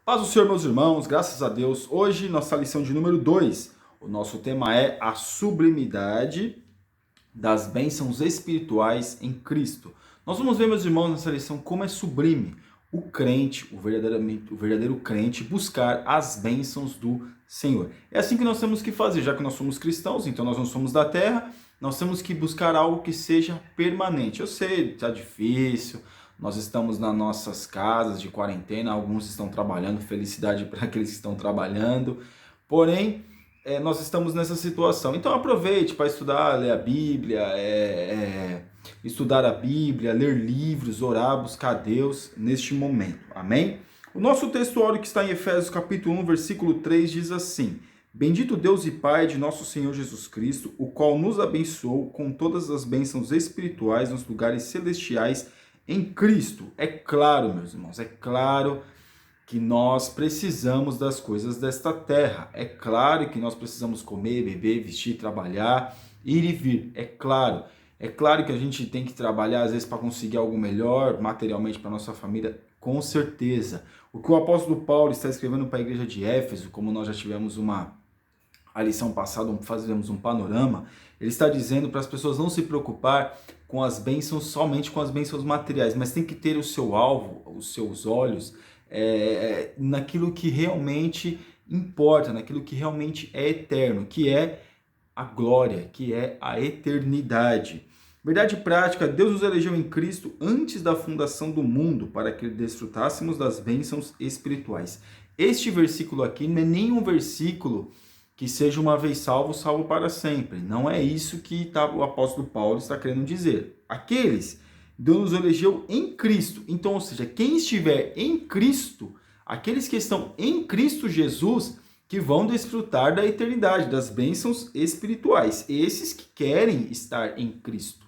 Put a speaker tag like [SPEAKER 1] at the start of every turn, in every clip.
[SPEAKER 1] Paz do Senhor, meus irmãos, graças a Deus. Hoje, nossa lição de número 2. O nosso tema é a sublimidade das bênçãos espirituais em Cristo. Nós vamos ver, meus irmãos, nessa lição como é sublime o crente, o verdadeiro crente, buscar as bênçãos do Senhor. É assim que nós temos que fazer, já que nós somos cristãos, então nós não somos da terra, nós temos que buscar algo que seja permanente. Eu sei, está difícil, nós estamos nas nossas casas de quarentena, alguns estão trabalhando, felicidade para aqueles que estão trabalhando, porém, nós estamos nessa situação. Então aproveite para estudar, ler a Bíblia, estudar a Bíblia, ler livros, orar, buscar Deus neste momento. Amém? O nosso textuário que está em Efésios capítulo 1, versículo 3 diz assim: Bendito Deus e Pai de nosso Senhor Jesus Cristo, o qual nos abençoou com todas as bênçãos espirituais nos lugares celestiais em Cristo. É claro, meus irmãos, é claro que nós precisamos das coisas desta terra. É claro que nós precisamos comer, beber, vestir, trabalhar, ir e vir. É claro. É claro que a gente tem que trabalhar às vezes para conseguir algo melhor materialmente para nossa família, com certeza. O que o apóstolo Paulo está escrevendo para a igreja de Éfeso, como nós já tivemos a lição passada, fazemos um panorama, ele está dizendo para as pessoas não se preocupar com as bênçãos, somente com as bênçãos materiais, mas tem que ter o seu alvo, os seus olhos, naquilo que realmente importa, naquilo que realmente é eterno, que é a glória, que é a eternidade. Verdade prática, Deus nos elegeu em Cristo antes da fundação do mundo para que desfrutássemos das bênçãos espirituais. Este versículo aqui não é nenhum versículo que seja uma vez salvo, salvo para sempre. Não é isso que o apóstolo Paulo está querendo dizer. Deus nos elegeu em Cristo. Então, ou seja, quem estiver em Cristo, aqueles que estão em Cristo Jesus, que vão desfrutar da eternidade, das bênçãos espirituais. Esses que querem estar em Cristo.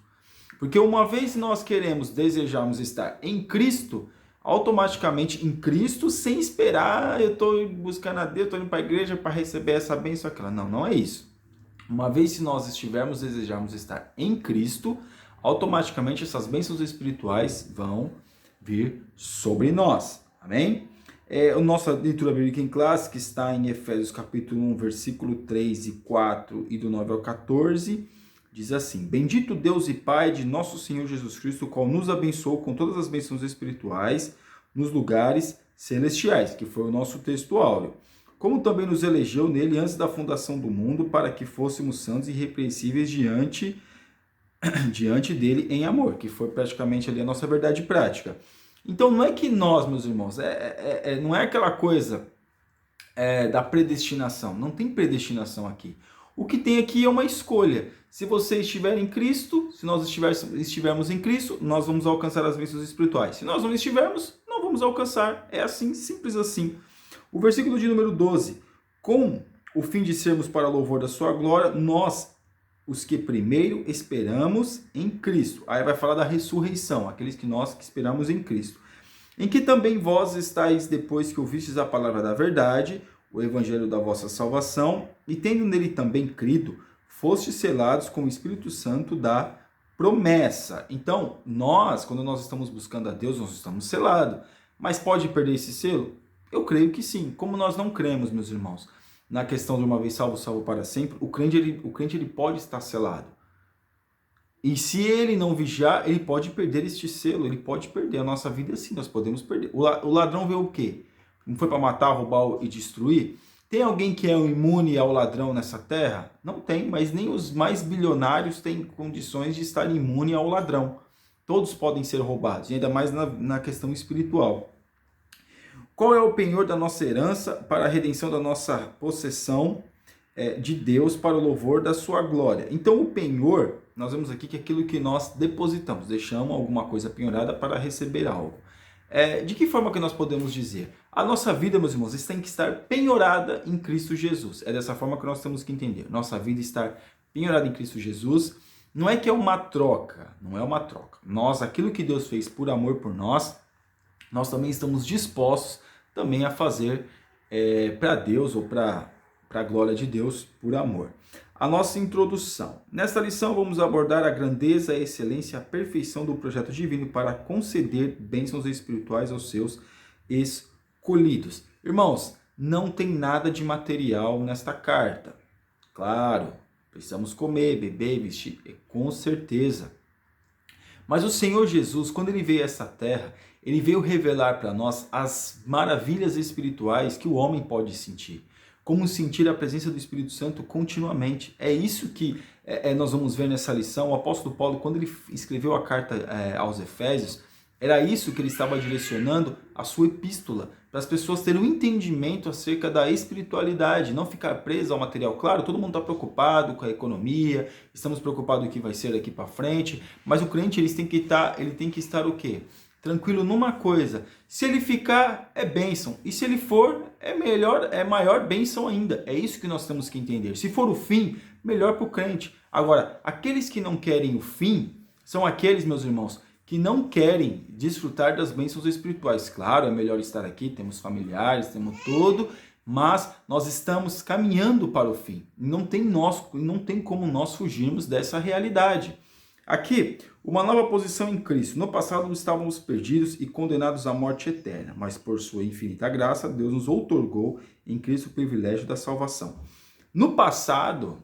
[SPEAKER 1] Porque uma vez nós desejamos estar em Cristo, automaticamente em Cristo, sem esperar, eu estou buscando a Deus, estou indo para a igreja para receber essa bênção, aquela. Não, não é isso. Uma vez que nós desejarmos estar em Cristo, automaticamente essas bênçãos espirituais vão vir sobre nós. Amém? A nossa leitura bíblica em classe, que está em Efésios capítulo 1, versículo 3 e 4 e do 9 ao 14, diz assim: Bendito Deus e Pai de nosso Senhor Jesus Cristo, o qual nos abençoou com todas as bênçãos espirituais nos lugares celestiais, que foi o nosso texto áureo. Como também nos elegeu nele antes da fundação do mundo, para que fôssemos santos e irrepreensíveis diante dele em amor, que foi praticamente ali a nossa verdade prática. Então não é que nós, meus irmãos, não é aquela coisa da predestinação. Não tem predestinação aqui. O que tem aqui é uma escolha. Se você estiver em Cristo, se nós estivermos em Cristo, nós vamos alcançar as bênçãos espirituais. Se nós não estivermos, não vamos alcançar. É assim, simples assim. O versículo de número 12. Com o fim de sermos para louvor da sua glória, nós, os que primeiro esperamos em Cristo. Aí vai falar da ressurreição, aqueles que esperamos em Cristo. Em que também vós estáis depois que ouvistes a palavra da verdade, o evangelho da vossa salvação, e tendo nele também crido, fostes selados com o Espírito Santo da promessa. Então, quando nós estamos buscando a Deus, nós estamos selados. Mas pode perder esse selo? Eu creio que sim. Como nós não cremos, meus irmãos, na questão de uma vez salvo, salvo para sempre, o crente ele pode estar selado. E se ele não vigiar, ele pode perder este selo, ele pode perder. A nossa vida assim, nós podemos perder. O ladrão vê o quê? Não foi para matar, roubar e destruir? Tem alguém que é imune ao ladrão nessa terra? Não tem, mas nem os mais bilionários têm condições de estar imune ao ladrão. Todos podem ser roubados, e ainda mais na questão espiritual. Qual é o penhor da nossa herança para a redenção da nossa possessão de Deus para o louvor da sua glória? Então o penhor, nós vemos aqui que é aquilo que nós depositamos, deixamos alguma coisa penhorada para receber algo. De que forma que nós podemos dizer? A nossa vida, meus irmãos, tem que estar penhorada em Cristo Jesus. É dessa forma que nós temos que entender. Nossa vida estar penhorada em Cristo Jesus não é que é uma troca, não é uma troca. Aquilo que Deus fez por amor por nós também estamos dispostos também a fazer para Deus ou para a glória de Deus por amor. A nossa introdução. Nesta lição vamos abordar a grandeza, a excelência, a perfeição do projeto divino para conceder bênçãos espirituais aos seus escolhidos. colhidos. Irmãos, não tem nada de material nesta carta. Claro, precisamos comer, beber, vestir, com certeza. Mas o Senhor Jesus, quando ele veio a essa terra, ele veio revelar para nós as maravilhas espirituais que o homem pode sentir. Como sentir a presença do Espírito Santo continuamente. É isso que nós vamos ver nessa lição. O apóstolo Paulo, quando ele escreveu a carta aos Efésios, era isso que ele estava direcionando a sua epístola, para as pessoas terem um entendimento acerca da espiritualidade, não ficar preso ao material. Claro, todo mundo está preocupado com a economia, estamos preocupados com o que vai ser daqui para frente, mas o crente ele tem que estar o quê? Tranquilo numa coisa: se ele ficar, é bênção, e se ele for, é melhor, é maior bênção ainda. É isso que nós temos que entender. Se for o fim, melhor para o crente. Agora, aqueles que não querem o fim são aqueles, meus irmãos, que não querem desfrutar das bênçãos espirituais. Claro, é melhor estar aqui, temos familiares, temos tudo, mas nós estamos caminhando para o fim. Não tem como nós fugirmos dessa realidade. Aqui, uma nova posição em Cristo. No passado estávamos perdidos e condenados à morte eterna, mas por sua infinita graça, Deus nos outorgou em Cristo o privilégio da salvação. No passado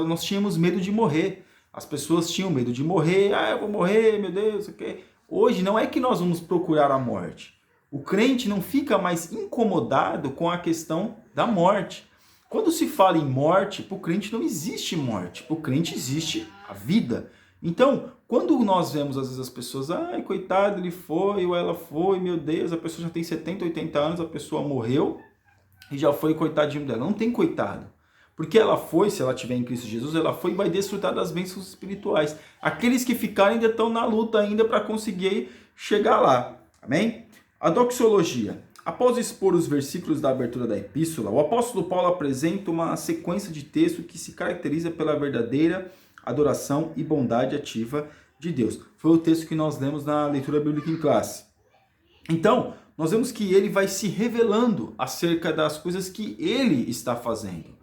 [SPEAKER 1] nós tínhamos medo de morrer. As pessoas tinham medo de morrer. Eu vou morrer, meu Deus, o quê? Hoje não é que nós vamos procurar a morte. O crente não fica mais incomodado com a questão da morte. Quando se fala em morte, para o crente não existe morte. Para o crente existe a vida. Então, quando nós vemos às vezes as pessoas, coitado, ele foi ou ela foi, meu Deus, a pessoa já tem 70, 80 anos, a pessoa morreu e já foi, coitadinho dela. Não tem coitado. Porque ela foi, se ela estiver em Cristo Jesus, ela foi e vai desfrutar das bênçãos espirituais. Aqueles que ficarem ainda estão na luta ainda para conseguir chegar lá. Amém? A doxologia. Após expor os versículos da abertura da epístola, o apóstolo Paulo apresenta uma sequência de texto que se caracteriza pela verdadeira adoração e bondade ativa de Deus. Foi o texto que nós lemos na leitura bíblica em classe. Então, nós vemos que ele vai se revelando acerca das coisas que ele está fazendo.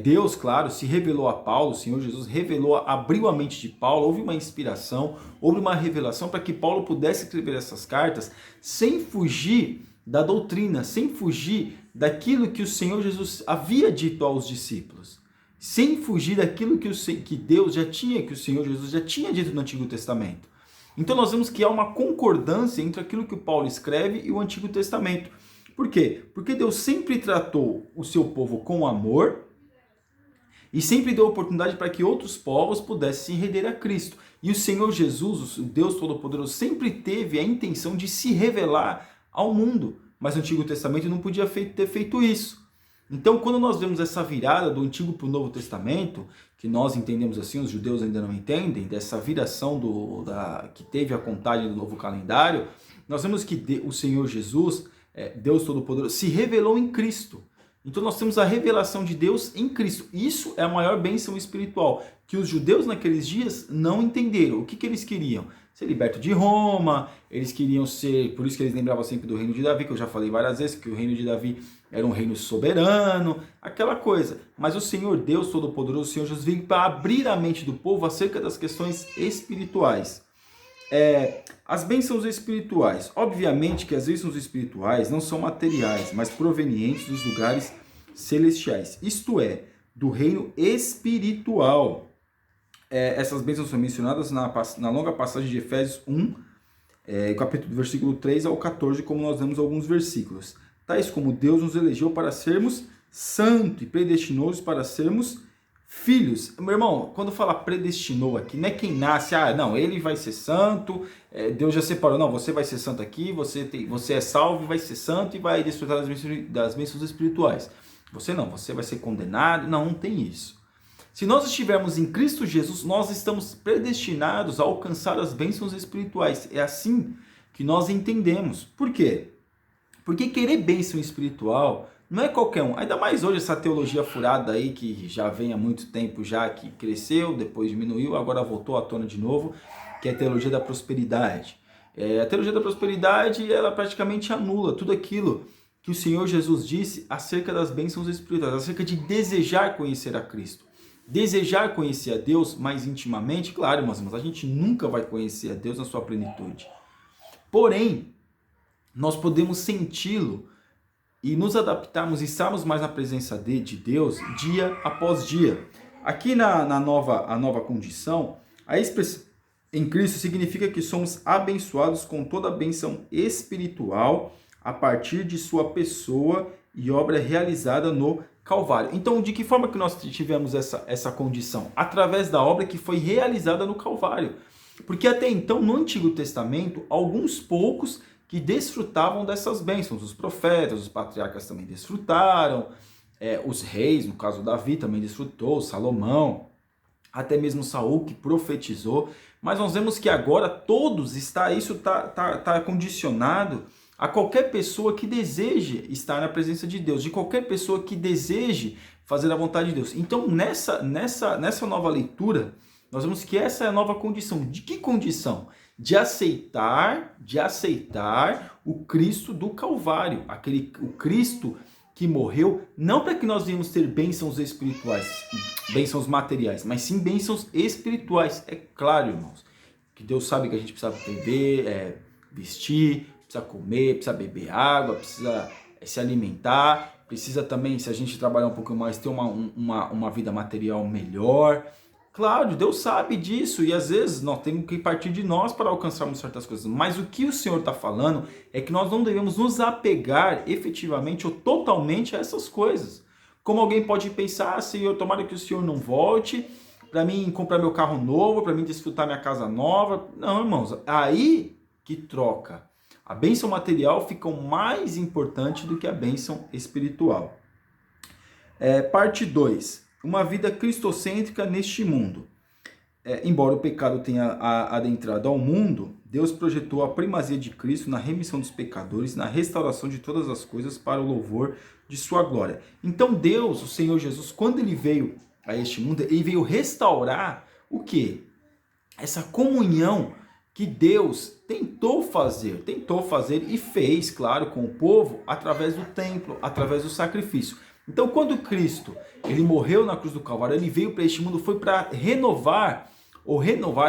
[SPEAKER 1] Deus, claro, se revelou a Paulo, o Senhor Jesus abriu a mente de Paulo, houve uma inspiração, houve uma revelação para que Paulo pudesse escrever essas cartas sem fugir da doutrina, sem fugir daquilo que o Senhor Jesus havia dito aos discípulos, sem fugir daquilo que Deus já tinha, que o Senhor Jesus já tinha dito no Antigo Testamento. Então nós vemos que há uma concordância entre aquilo que Paulo escreve e o Antigo Testamento. Por quê? Porque Deus sempre tratou o seu povo com amor e sempre deu oportunidade para que outros povos pudessem se render a Cristo. E o Senhor Jesus, o Deus Todo-Poderoso, sempre teve a intenção de se revelar ao mundo. Mas o Antigo Testamento não podia ter feito isso. Então, quando nós vemos essa virada do Antigo para o Novo Testamento, que nós entendemos assim, os judeus ainda não entendem, dessa viração que teve a contagem do novo calendário, nós vemos que o Senhor Jesus, Deus Todo-Poderoso, se revelou em Cristo. Então nós temos a revelação de Deus em Cristo. Isso é a maior bênção espiritual, que os judeus naqueles dias não entenderam. O que eles queriam? Ser libertos de Roma, eles queriam ser, por isso que eles lembravam sempre do reino de Davi, que eu já falei várias vezes, que o reino de Davi era um reino soberano, aquela coisa. Mas o Senhor Deus Todo-Poderoso, o Senhor Jesus, veio para abrir a mente do povo acerca das questões espirituais. As bênçãos espirituais. Obviamente que as bênçãos espirituais não são materiais, mas provenientes dos lugares celestiais. Isto é, do reino espiritual. Essas bênçãos são mencionadas na longa passagem de Efésios 1, capítulo do versículo 3 ao 14, como nós vemos alguns versículos. Tais como Deus nos elegeu para sermos santos e predestinou-nos para sermos filhos. Meu irmão, quando fala predestinou aqui, não é quem nasce, não, ele vai ser santo, Deus já separou, não, você vai ser santo aqui, você é salvo, vai ser santo e vai desfrutar das bênçãos espirituais. Você não, você vai ser condenado, não tem isso. Se nós estivermos em Cristo Jesus, nós estamos predestinados a alcançar as bênçãos espirituais. É assim que nós entendemos. Por quê? Porque querer bênção espiritual não é qualquer um. Ainda mais hoje essa teologia furada aí que já vem há muito tempo já, que cresceu, depois diminuiu, agora voltou à tona de novo, que é a teologia da prosperidade. A teologia da prosperidade, ela praticamente anula tudo aquilo que o Senhor Jesus disse acerca das bênçãos espirituais, acerca de desejar conhecer a Cristo. Desejar conhecer a Deus mais intimamente, claro, irmãos, mas a gente nunca vai conhecer a Deus na sua plenitude. Porém, nós podemos senti-lo e nos adaptarmos e estarmos mais na presença de Deus dia após dia. Aqui a nova condição, a expressão em Cristo significa que somos abençoados com toda a bênção espiritual a partir de sua pessoa e obra realizada no Calvário. Então, de que forma que nós tivemos essa condição? Através da obra que foi realizada no Calvário. Porque até então, no Antigo Testamento, alguns poucos que desfrutavam dessas bênçãos. Os profetas, os patriarcas também desfrutaram, os reis, no caso Davi também desfrutou, Salomão, até mesmo Saul que profetizou. Mas nós vemos que agora todos isso está condicionado a qualquer pessoa que deseje estar na presença de Deus, de qualquer pessoa que deseje fazer a vontade de Deus. Então, nessa nova leitura, nós vemos que essa é a nova condição. De que condição? De aceitar o Cristo do Calvário, o Cristo que morreu, não para que nós venhamos ter bênçãos espirituais, bênçãos materiais, mas sim bênçãos espirituais. É claro, irmãos, que Deus sabe que a gente precisa beber, vestir, precisa comer, precisa beber água, precisa se alimentar, precisa também, se a gente trabalhar um pouco mais, ter uma vida material melhor. Claro, Deus sabe disso e às vezes nós temos que partir de nós para alcançarmos certas coisas. Mas o que o Senhor está falando é que nós não devemos nos apegar efetivamente ou totalmente a essas coisas. Como alguém pode pensar, Senhor, tomara que o Senhor não volte para mim comprar meu carro novo, para mim desfrutar minha casa nova. Não, irmãos, aí que troca. A bênção material fica mais importante do que a bênção espiritual. Parte 2. Uma vida cristocêntrica neste mundo. Embora o pecado tenha adentrado ao mundo, Deus projetou a primazia de Cristo na remissão dos pecadores, na restauração de todas as coisas para o louvor de sua glória. Então Deus, o Senhor Jesus, quando ele veio a este mundo, ele veio restaurar o quê? Essa comunhão que Deus tentou fazer e fez, claro, com o povo, através do templo, através do sacrifício. Então, quando Cristo ele morreu na cruz do Calvário, ele veio para este mundo, foi para renovar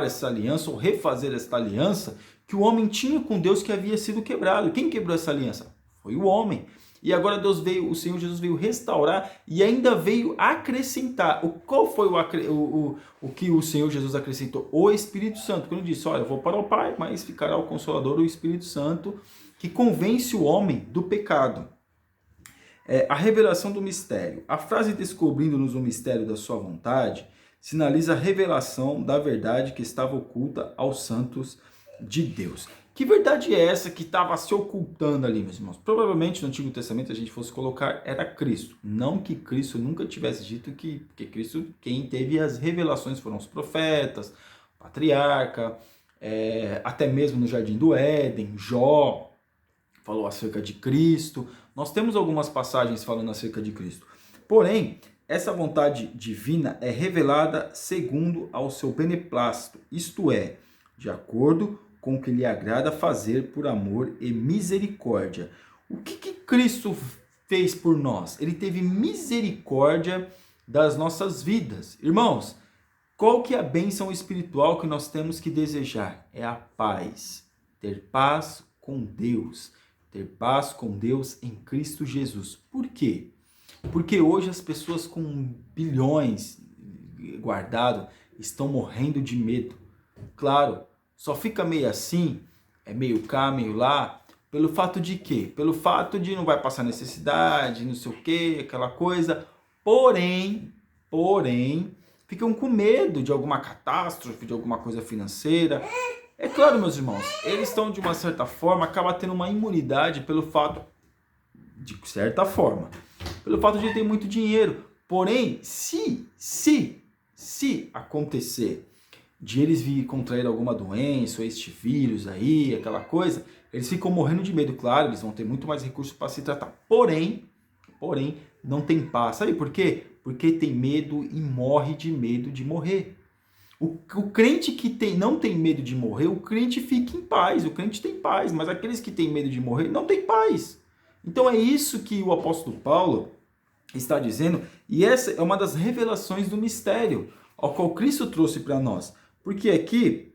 [SPEAKER 1] essa aliança, ou refazer essa aliança que o homem tinha com Deus que havia sido quebrado. Quem quebrou essa aliança? Foi o homem. E agora o Senhor Jesus veio restaurar e ainda veio acrescentar. Qual foi o que o Senhor Jesus acrescentou? O Espírito Santo. Quando ele disse, olha, eu vou para o Pai, mas ficará o Consolador, o Espírito Santo, que convence o homem do pecado. A revelação do mistério. A frase descobrindo-nos o mistério da sua vontade sinaliza a revelação da verdade que estava oculta aos santos de Deus. Que verdade é essa que estava se ocultando ali, meus irmãos? Provavelmente no Antigo Testamento a gente fosse colocar era Cristo. Não que Cristo nunca tivesse dito porque Cristo, quem teve as revelações foram os profetas, o patriarca, até mesmo no Jardim do Éden, Jó falou acerca de Cristo. Nós temos algumas passagens falando acerca de Cristo. Porém, essa vontade divina é revelada segundo ao seu beneplácito, isto é, de acordo com o que lhe agrada fazer por amor e misericórdia. O que Cristo fez por nós? Ele teve misericórdia das nossas vidas. Irmãos, qual que é a bênção espiritual que nós temos que desejar? É a paz. Ter paz com Deus. Ter paz com Deus em Cristo Jesus. Por quê? Porque hoje as pessoas com bilhões guardados estão morrendo de medo. Claro, só fica meio assim, meio cá, meio lá, pelo fato de quê? Pelo fato de não vai passar necessidade, não sei o quê, aquela coisa. Porém, ficam com medo de alguma catástrofe, de alguma coisa financeira. É claro, meus irmãos, eles estão de uma certa forma, acaba tendo uma imunidade pelo fato, de certa forma, pelo fato de ter muito dinheiro. Porém, se acontecer de eles vir contrair alguma doença, ou este vírus aí, aquela coisa, eles ficam morrendo de medo. Claro, eles vão ter muito mais recursos para se tratar. Porém, não tem paz. Sabe por quê? Porque tem medo e morre de medo de morrer. O crente que não tem medo de morrer, o crente fica em paz, o crente tem paz, mas aqueles que têm medo de morrer não têm paz. Então é isso que o apóstolo Paulo está dizendo, e essa é uma das revelações do mistério, ao qual Cristo trouxe para nós. Porque aqui,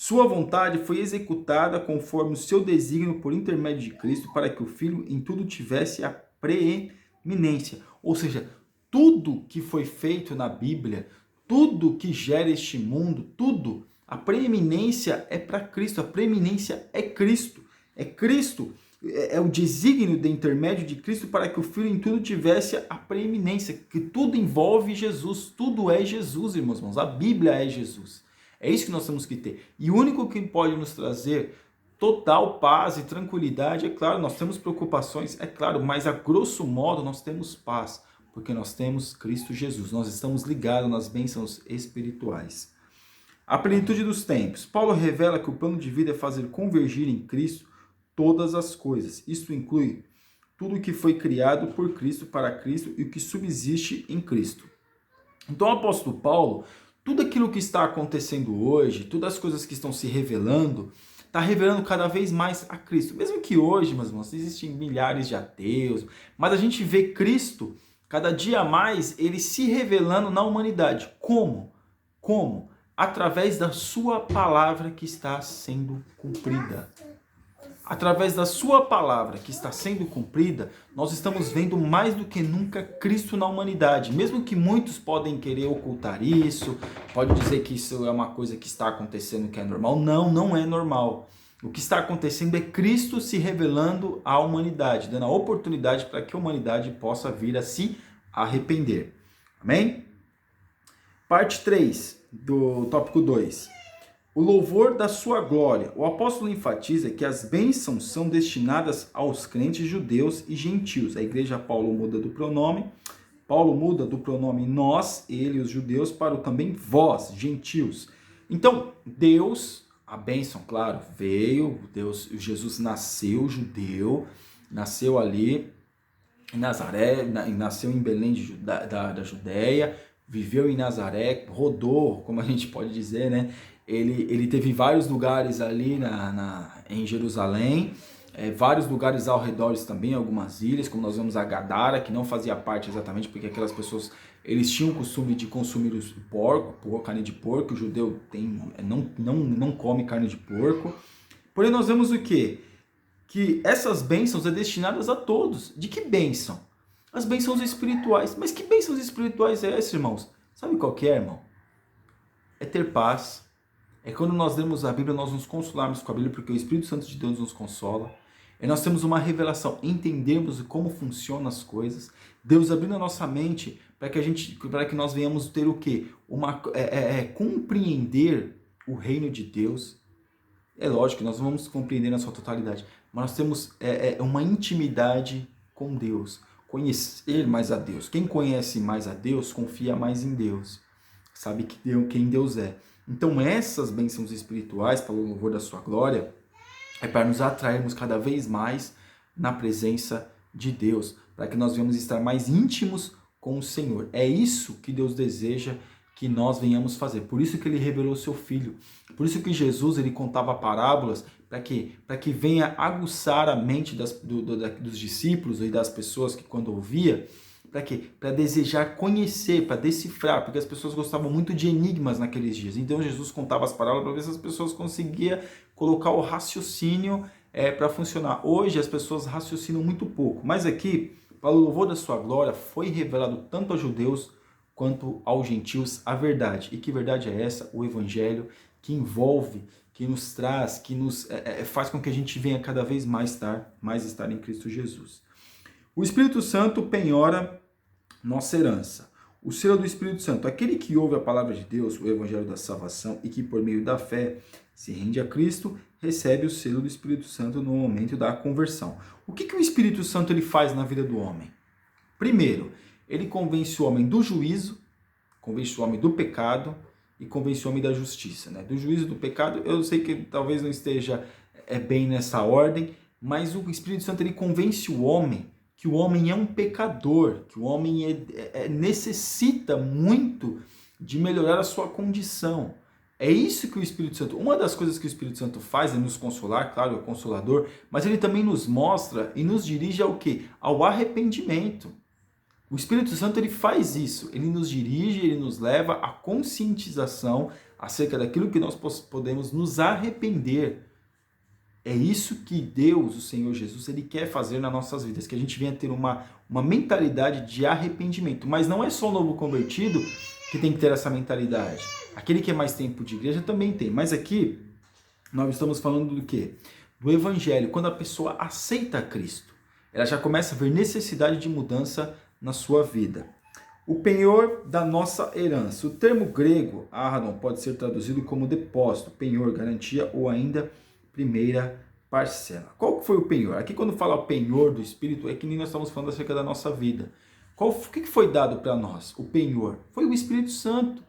[SPEAKER 1] Sua vontade foi executada conforme o seu desígnio por intermédio de Cristo, para que o Filho em tudo tivesse a preeminência. Ou seja, tudo que foi feito na Bíblia, tudo que gera este mundo, tudo, a preeminência é para Cristo, a preeminência é Cristo. É Cristo, é o desígnio de intermédio de Cristo para que o Filho em tudo tivesse a preeminência, que tudo envolve Jesus, tudo é Jesus, irmãos, a Bíblia é Jesus. É isso que nós temos que ter. E o único que pode nos trazer total paz e tranquilidade, é claro, nós temos preocupações, é claro, mas a grosso modo nós temos paz, porque nós temos Cristo Jesus, nós estamos ligados nas bênçãos espirituais. A plenitude dos tempos. Paulo revela que o plano de vida é fazer convergir em Cristo todas as coisas. Isso inclui tudo o que foi criado por Cristo, para Cristo e o que subsiste em Cristo. Então o apóstolo Paulo, tudo aquilo que está acontecendo hoje, todas as coisas que estão se revelando, está revelando cada vez mais a Cristo. Mesmo que hoje, meus irmãos, existem milhares de ateus, mas a gente vê Cristo, cada dia mais, ele se revelando na humanidade. Como? Como? Através da sua palavra que está sendo cumprida. Através da sua palavra que está sendo cumprida, nós estamos vendo mais do que nunca Cristo na humanidade. Mesmo que muitos podem querer ocultar isso, pode dizer que isso é uma coisa que está acontecendo que é normal. Não, não é normal. O que está acontecendo é Cristo se revelando à humanidade, dando a oportunidade para que a humanidade possa vir a se arrepender. Amém? Parte 3 do tópico 2. O louvor da sua glória. O apóstolo enfatiza que as bênçãos são destinadas aos crentes judeus e gentios. A igreja Paulo muda do pronome. Paulo muda do pronome nós, ele, os judeus, para o também vós, gentios. Então, Deus, a bênção, claro, veio. Deus, Jesus nasceu judeu, nasceu ali em Nazaré, nasceu em Belém da Judéia, viveu em Nazaré, rodou, como a gente pode dizer, né? Ele teve vários lugares ali em Jerusalém, vários lugares ao redor também, algumas ilhas, como nós vemos a Gadara, que não fazia parte exatamente, porque aquelas pessoas, eles tinham o costume de consumir carne de porco, o judeu não come carne de porco. Porém, nós vemos o quê? Que essas bênçãos são destinadas a todos. De que bênção? As bênçãos espirituais. Mas que bênçãos espirituais é essa, irmãos? Sabe qual que é, irmão? É ter paz. É quando nós lemos a Bíblia, nós nos consolarmos com a Bíblia, porque o Espírito Santo de Deus nos consola. E nós temos uma revelação, entendemos como funcionam as coisas. Deus abrindo a nossa mente para que nós venhamos ter o quê? Compreender o reino de Deus. É lógico que nós não vamos compreender na sua totalidade, mas nós temos uma intimidade com Deus, conhecer mais a Deus. Quem conhece mais a Deus, confia mais em Deus, sabe quem Deus é. Então essas bênçãos espirituais, para o louvor da sua glória, é para nos atrairmos cada vez mais na presença de Deus, para que nós venhamos estar mais íntimos com o Senhor. É isso que Deus deseja que nós venhamos fazer. Por isso que ele revelou seu Filho. Por isso que Jesus ele contava parábolas, para quê? Para que venha aguçar a mente dos discípulos e das pessoas que quando ouvia, para quê? Para desejar conhecer, para decifrar, porque as pessoas gostavam muito de enigmas naqueles dias. Então Jesus contava as parábolas para ver se as pessoas conseguiam colocar o raciocínio para funcionar. Hoje as pessoas raciocinam muito pouco, mas aqui, para o louvor da sua glória, foi revelado tanto aos judeus quanto aos gentios a verdade. E que verdade é essa? O evangelho que envolve, que nos traz, que nos faz com que a gente venha cada vez mais estar em Cristo Jesus. O Espírito Santo penhora nossa herança. O selo do Espírito Santo, aquele que ouve a palavra de Deus, o evangelho da salvação, e que por meio da fé se rende a Cristo, recebe o selo do Espírito Santo no momento da conversão. O que o Espírito Santo ele faz na vida do homem? Primeiro, ele convence o homem do juízo, convence o homem do pecado e convence o homem da justiça. Né? Do juízo e do pecado, eu sei que talvez não esteja bem nessa ordem, mas o Espírito Santo ele convence o homem que o homem é um pecador, que o homem necessita muito de melhorar a sua condição. É isso que o Espírito Santo... Uma das coisas que o Espírito Santo faz é nos consolar, claro, é o Consolador, mas ele também nos mostra e nos dirige ao quê? Ao arrependimento. O Espírito Santo ele faz isso, ele nos dirige, ele nos leva à conscientização, acerca daquilo que nós podemos nos arrepender. É isso que Deus, o Senhor Jesus, Ele quer fazer nas nossas vidas, que a gente venha ter uma mentalidade de arrependimento. Mas não é só o novo convertido que tem que ter essa mentalidade. Aquele que é mais tempo de igreja também tem. Mas aqui, nós estamos falando do quê? Do Evangelho. Quando a pessoa aceita Cristo, ela já começa a ver necessidade de mudança na sua vida. O penhor da nossa herança. O termo grego, ahadon, pode ser traduzido como depósito, penhor, garantia ou ainda primeira parcela. Qual foi o penhor? Aqui quando fala o penhor do Espírito, é que nem nós estamos falando acerca da nossa vida. O que foi dado para nós? O penhor foi o Espírito Santo.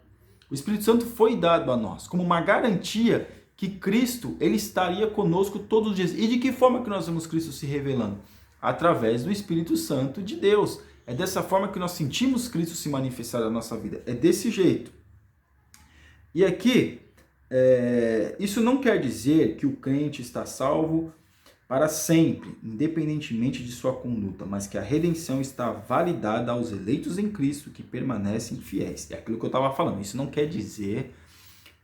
[SPEAKER 1] O Espírito Santo foi dado a nós como uma garantia que Cristo ele estaria conosco todos os dias. E de que forma que nós vemos Cristo se revelando? Através do Espírito Santo de Deus. É dessa forma que nós sentimos Cristo se manifestar na nossa vida. É desse jeito. E aqui, isso não quer dizer que o crente está salvo para sempre, independentemente de sua conduta, mas que a redenção está validada aos eleitos em Cristo que permanecem fiéis. É aquilo que eu estava falando. Isso não quer dizer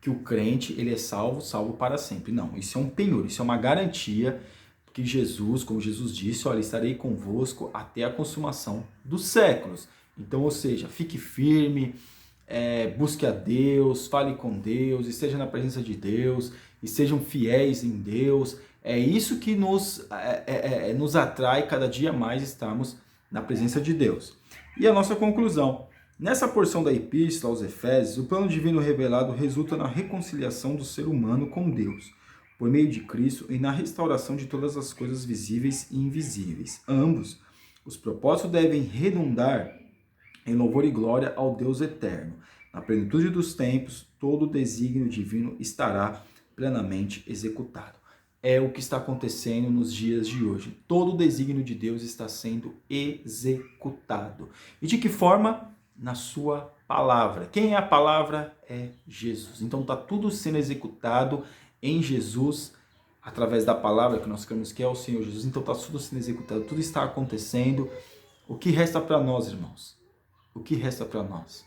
[SPEAKER 1] que o crente ele é salvo para sempre. Não, isso é um penhor, isso é uma garantia que Jesus, como Jesus disse, olha, estarei convosco até a consumação dos séculos. Então, ou seja, fique firme, busque a Deus, fale com Deus, esteja na presença de Deus, estejam fiéis em Deus. É isso que nos atrai cada dia mais estarmos na presença de Deus. E a nossa conclusão. Nessa porção da Epístola aos Efésios, o plano divino revelado resulta na reconciliação do ser humano com Deus, por meio de Cristo e na restauração de todas as coisas visíveis e invisíveis. Ambos, os propósitos devem redundar em louvor e glória ao Deus eterno. Na plenitude dos tempos, todo o desígnio divino estará plenamente executado. É o que está acontecendo nos dias de hoje. Todo o desígnio de Deus está sendo executado. E de que forma? Na sua palavra. Quem é a palavra? É Jesus. Então está tudo sendo executado em Jesus, através da palavra que nós cremos que é o Senhor Jesus. Então está tudo sendo executado, tudo está acontecendo. O que resta para nós, irmãos? O que resta para nós?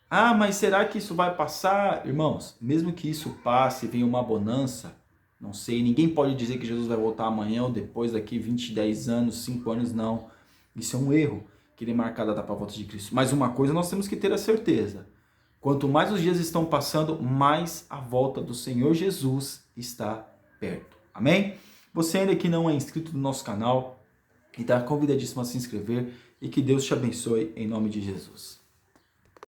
[SPEAKER 1] Ah, mas será que isso vai passar? Irmãos, mesmo que isso passe e venha uma bonança, não sei, ninguém pode dizer que Jesus vai voltar amanhã ou depois, daqui 20, 10 anos, 5 anos, não. Isso é um erro, querer marcar a data para a volta de Cristo. Mas uma coisa nós temos que ter a certeza. Quanto mais os dias estão passando, mais a volta do Senhor Jesus está perto. Amém? Você ainda que não é inscrito no nosso canal, está convidadíssimo a se inscrever e que Deus te abençoe em nome de Jesus.